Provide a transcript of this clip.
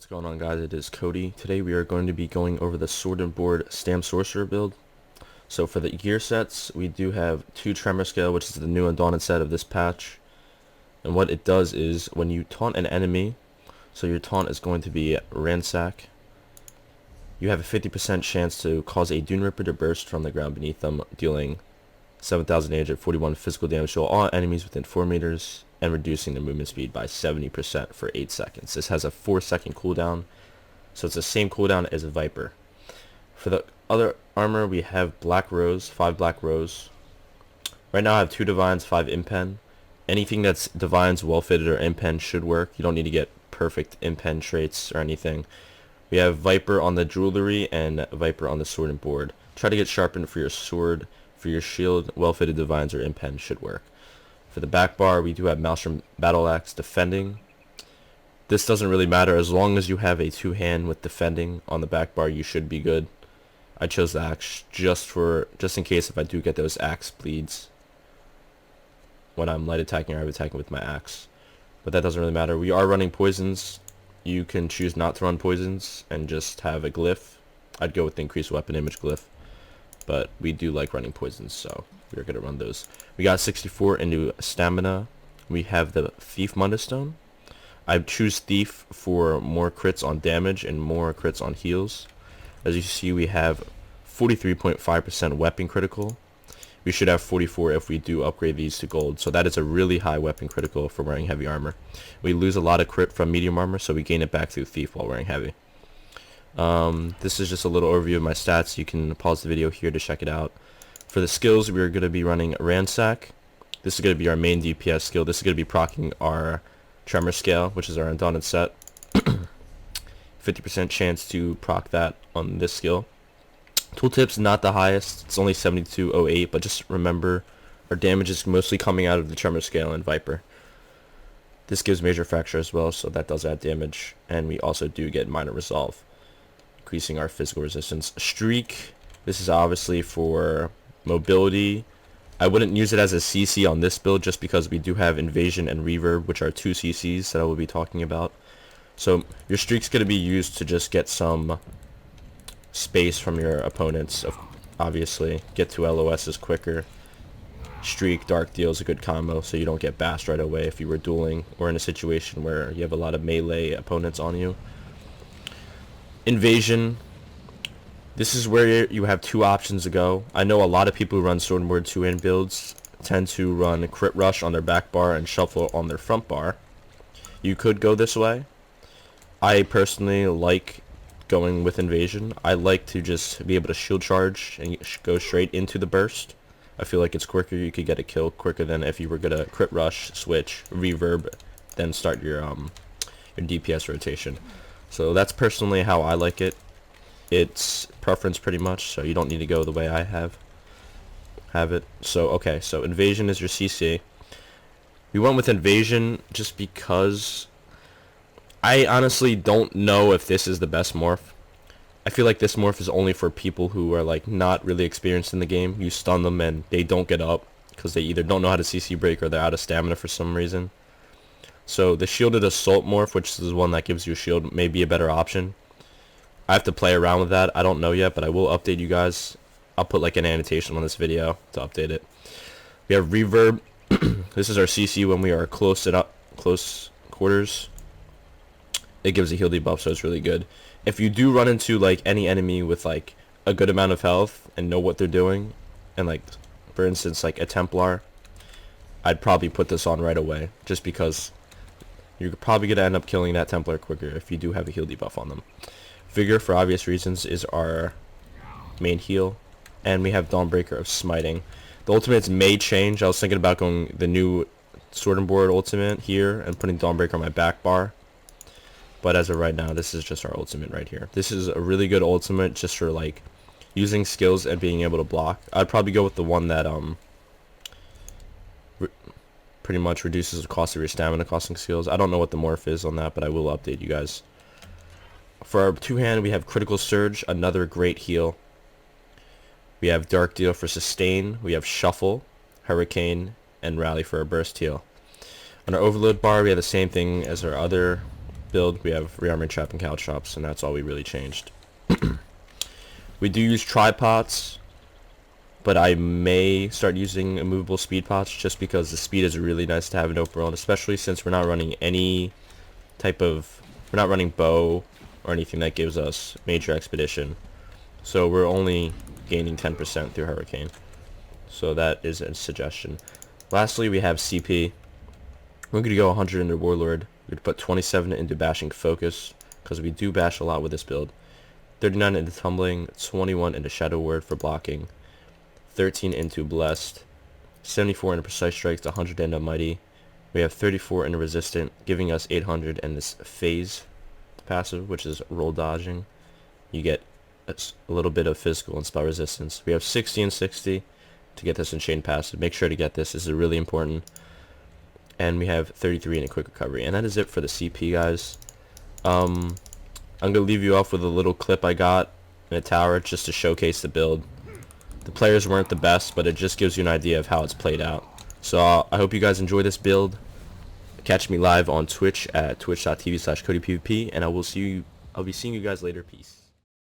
What's going on, guys? It is Kodi. Today we are going to be going over the Sword and Board Stam Sorcerer build. So for the gear sets, we do have 2 Tremor Scale, which is the new and dawnted set of this patch. And what it does is when you taunt an enemy, so your taunt is going to be Ransack, you have a 50% chance to cause a Dune Ripper to burst from the ground beneath them, dealing 7,841 physical damage to all enemies within 4 meters, and reducing their movement speed by 70% for 8 seconds. This has a 4-second cooldown, so it's the same cooldown as a Viper. For the other armor, we have Black Rose, 5 Black Rose. Right now I have 2 Divines, 5 Impen. Anything that's Divines, Well-Fitted, or Impen should work. You don't need to get perfect Impen traits or anything. We have Viper on the Jewelry and Viper on the Sword and Board. Try to get sharpened for your sword. For your shield, Well-Fitted Divines or Impen should work. For the back bar, we do have Maelstrom Battle Axe defending. This doesn't really matter as long as you have a 2-hand with defending on the back bar. You should be good. I chose the axe just in case if I do get those axe bleeds when I'm light attacking or heavy attacking with my axe. But that doesn't really matter. We are running poisons. You can choose not to run poisons and just have a glyph. I'd go with the increased weapon image glyph, but we do like running poisons, so we're going to run those. We got 64 into stamina. We have the Thief Mundustone. I choose Thief for more crits on damage and more crits on heals. As you see, we have 43.5% weapon critical. We should have 44 if we do upgrade these to gold, so that is a really high weapon critical for wearing heavy armor. We lose a lot of crit from medium armor, so we gain it back through Thief while wearing heavy. This is just a little overview of my stats. You can pause the video here to check it out. For the skills, we're going to be running Ransack. This is going to be our main DPS skill. This is going to be proccing our Tremor Scale, which is our undaunted set. 50% chance to proc that on this skill. Tooltip's not the highest. It's only 7208, but just remember our damage is mostly coming out of the Tremor Scale and Viper. This gives Major Fracture as well, so that does add damage. And we also do get Minor Resolve, increasing our physical resistance. Streak, this is obviously for mobility. I wouldn't use it as a CC on this build just because we do have Invasion and Reverb, which are 2 CCs that I will be talking about. So your streak's going to be used to just get some space from your opponents, obviously. Get to LOSs quicker. Streak, Dark Deal is a good combo, so you don't get bashed right away if you were dueling or in a situation where you have a lot of melee opponents on you. Invasion. This is where you have 2 options to go. I know a lot of people who run Sword and Board 2-in builds tend to run Crit Rush on their back bar and Shuffle on their front bar. You could go this way. I personally like going with Invasion. I like to just be able to shield charge and go straight into the burst. I feel like it's quicker. You could get a kill quicker than if you were gonna Crit Rush, switch, Reverb, then start your DPS rotation. So that's personally how I like it. It's preference pretty much, so you don't need to go the way I have it. So okay, so Invasion is your CC. We went with Invasion just because I honestly don't know if this is the best morph. I feel like this morph is only for people who are like not really experienced in the game. You stun them and they don't get up because they either don't know how to CC break or they're out of stamina for some reason. So the Shielded Assault morph, which is the one that gives you a shield, may be a better option. I have to play around with that. I don't know yet, but I will update you guys. I'll put like an annotation on this video to update it. We have Reverb. This is our CC when we are close quarters. It gives a heal debuff, so it's really good. If you do run into like any enemy with like a good amount of health and know what they're doing, and like for instance like a Templar, I'd probably put this on right away just because you're probably going to end up killing that Templar quicker if you do have a heal debuff on them. Vigor, for obvious reasons, is our main heal, and we have Dawnbreaker of Smiting. The ultimates may change. I was thinking about going the new Sword and Board ultimate here and putting Dawnbreaker on my back bar, but as of right now, this is just our ultimate right here. This is a really good ultimate just for like using skills and being able to block. I'd probably go with the one that pretty much reduces the cost of your stamina costing skills. I don't know what the morph is on that, but I will update you guys. For our 2-hand, we have Critical Surge, another great heal. We have Dark Deal for sustain. We have Shuffle, Hurricane, and Rally for a burst heal. On our Overload bar, we have the same thing as our other build, we have rearmor trap and couch chops, and that's all we really changed. We do use tripods, but I may start using immovable speed pots just because the speed is really nice to have in open world, especially since we're not running any type of, we're not running bow or anything that gives us major expedition. So we're only gaining 10% through hurricane. So that is a suggestion. Lastly, we have CP. We're going to go 100 into warlord. We're going to put 27 into bashing focus because we do bash a lot with this build. 39 into tumbling, 21 into shadow word for blocking, 13 into blessed, 74 into precise strikes, 100 into mighty. We have 34 into resistant, giving us 800 in this phase passive, which is roll dodging. You get a little bit of physical and spell resistance. We have 60 and 60 to get this Enchained passive. Make sure to get this. This is really important. And we have 33 in a quick recovery. And that is it for the CP, guys. I'm going to leave you off with a little clip I got in a tower just to showcase the build. The players weren't the best, but it just gives you an idea of how it's played out. So I hope you guys enjoy this build. Catch me live on Twitch at twitch.tv/KodiPvP, and I'll be seeing you guys later. Peace.